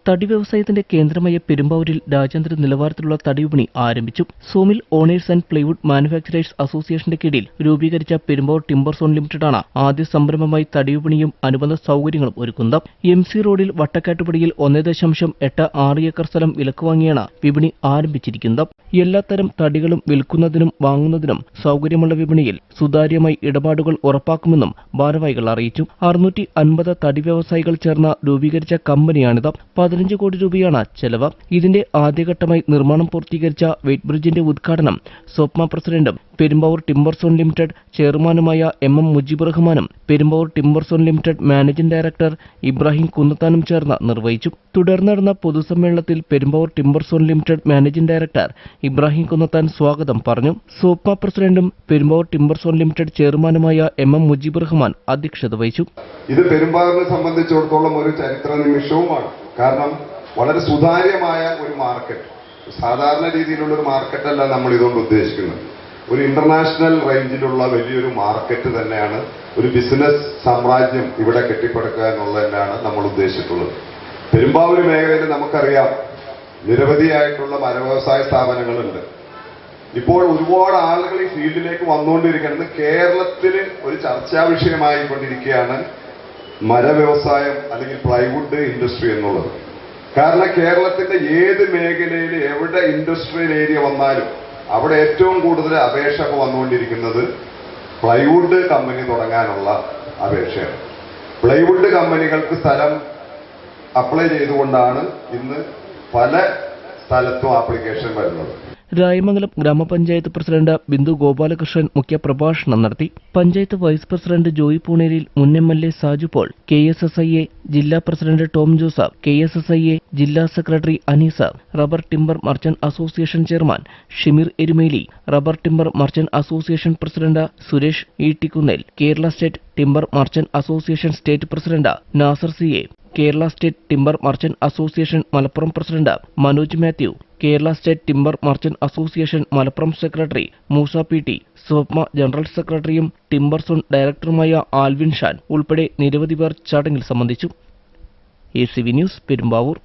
തടി വ്യവസായത്തിന്റെ കേന്ദ്രമായ പെരുമ്പാവൂരിൽ രാജ്യാന്തര നിലവാരത്തിലുള്ള തടി വിപണി ആരംഭിച്ചു. Sawmill owners and plywood manufacturers അസോസിയേഷന്റെ കീഴിൽ രൂപീകരിച്ച പെരുമ്പാവൂർ ടിംബർ സോൺ ലിമിറ്റഡാണ് ആദ്യ സംരംഭമായി തടി വിപണിയും അനുബന്ധ സൗകര്യങ്ങളും ഒരുക്കുന്നത്. MC റോഡിൽ വട്ടക്കാട്ടുപടിയിൽ 1.86 ഏക്കർ സ്ഥലം വിലക്ക് വാങ്ങിയാണ് വിപണി ആരംഭിച്ചിരിക്കുന്നത്. എല്ലാത്തരം തടികളും വിൽക്കുന്നതിനും വാങ്ങുന്നതിനും സൗകര്യമുള്ള വിപണിയിൽ സുതാര്യമായി ഇടപാടുകൾ ഉറപ്പാക്കുമെന്നും ഭാരവാഹികൾ അറിയിച്ചു. 650 തടി വ്യവസായികൾ ചേർന്ന് രൂപീകരിച്ച കമ്പനിയാണിത്. 15 കോടി രൂപയാണ് ചെലവ്. ഇതിന്റെ ആദ്യഘട്ടമായി നിർമ്മാണം പൂർത്തീകരിച്ച വെയ്റ്റ് ബ്രിഡ്ജിന്റെ ഉദ്ഘാടനം സോപ്മ പ്രസിഡന്റും പെരുമ്പാവൂർ ടിംബർ സോൺ ലിമിറ്റഡ് ചെയർമാനുമായ MM മുജീബ് റഹ്മാനും Perumbavoor timber zone limited managing director Ibrahim കുന്നത്താനും ചേർന്ന് നിർവഹിച്ചു. തുടർന്ന് നടന്ന പൊതുസമ്മേളനത്തിൽ Perumbavoor timber zone limited managing director Ibrahim Kunnathan സ്വാഗതം പറഞ്ഞു. സോപ്മ പ്രസിഡന്റും പെരുമ്പാവൂർ ടിംബർ സോൺ ലിമിറ്റഡ് ചെയർമാനുമായ MM മുജീബ് റഹ്മാൻ അധ്യക്ഷത വഹിച്ചു. ഇത് പെരുമ്പാവൂരിനെ സംബന്ധിച്ചിടത്തോളം ഒരു ചരിത്ര നിമിഷവുമാണ്. കാരണം വളരെ സുതാര്യമായ ഒരു മാർക്കറ്റ്, സാധാരണ രീതിയിലുള്ള ഒരു മാർക്കറ്റല്ല നമ്മൾ ഇതുകൊണ്ട് ഉദ്ദേശിക്കുന്നത്. ഒരു ഇന്റർനാഷണൽ റേഞ്ചിലുള്ള വലിയൊരു മാർക്കറ്റ് തന്നെയാണ്, ഒരു ബിസിനസ് സാമ്രാജ്യം ഇവിടെ കെട്ടിപ്പടുക്കുക എന്നുള്ളതന്നെയാണ് നമ്മൾ ഉദ്ദേശിച്ചിട്ടുള്ളത്. പെരുമ്പാവൂർ മേഖലയിൽ നമുക്കറിയാം നിരവധിയായിട്ടുള്ള മരവ്യവസായ സ്ഥാപനങ്ങളുണ്ട്. ഇപ്പോൾ ഒരുപാട് ആളുകൾ ഈ ഫീൽഡിലേക്ക് വന്നുകൊണ്ടിരിക്കുന്നത് കേരളത്തിൽ ഒരു ചർച്ചാ വിഷയമായി കൊണ്ടിരിക്കുകയാണ് മരവ്യവസായം അല്ലെങ്കിൽ പ്ലൈവുഡ് ഇൻഡസ്ട്രി എന്നുള്ളത്. കാരണം കേരളത്തിന്റെ ഏത് മേഖലയിൽ എവിടെ ഇൻഡസ്ട്രിയൽ ഏരിയ വന്നാലും അവിടെ ഏറ്റവും കൂടുതൽ അപേക്ഷ വന്നുകൊണ്ടിരിക്കുന്നത് പ്ലൈവുഡ് കമ്പനി തുടങ്ങാനുള്ള അപേക്ഷയാണ്. പ്ലൈവുഡ് കമ്പനികൾക്ക് സ്ഥലം അപ്ലൈ ചെയ്തുകൊണ്ടാണ് ഇന്ന് പല സ്ഥലത്തും ആപ്ലിക്കേഷൻ വരുന്നത്. രായമംഗലം ഗ്രാമപഞ്ചായത്ത് പ്രസിഡന്റ് ബിന്ദു ഗോപാലകൃഷ്ണൻ മുഖ്യപ്രഭാഷണം നടത്തി. പഞ്ചായത്ത് വൈസ് പ്രസിഡന്റ് ജോയി പൂണേരിൽ, മുൻ MLA സാജു പോൾ, KSSIA ജില്ലാ പ്രസിഡന്റ് ടോം ജോസഫ്, KSSIA ജില്ലാ secretary Aneesa, rubber timber merchant association chairman Shimeer Erumeli, rubber timber merchant association president Suresh Eettikkunnel, Kerala state timber merchant association state president Nasar CA, Kerala state timber merchant association Malappuram president Manoj Mathew, Kerala state timber merchant association Malappuram secretary Moosa PT, SOPMA general സെക്രട്ടറിയും timber zone ഡയറക്ടറുമായ Alvin Shaan ഉൾപ്പെടെ നിരവധി പേർ ചടങ്ങിൽ സംബന്ധിച്ചു. ACV news Perumbavoor.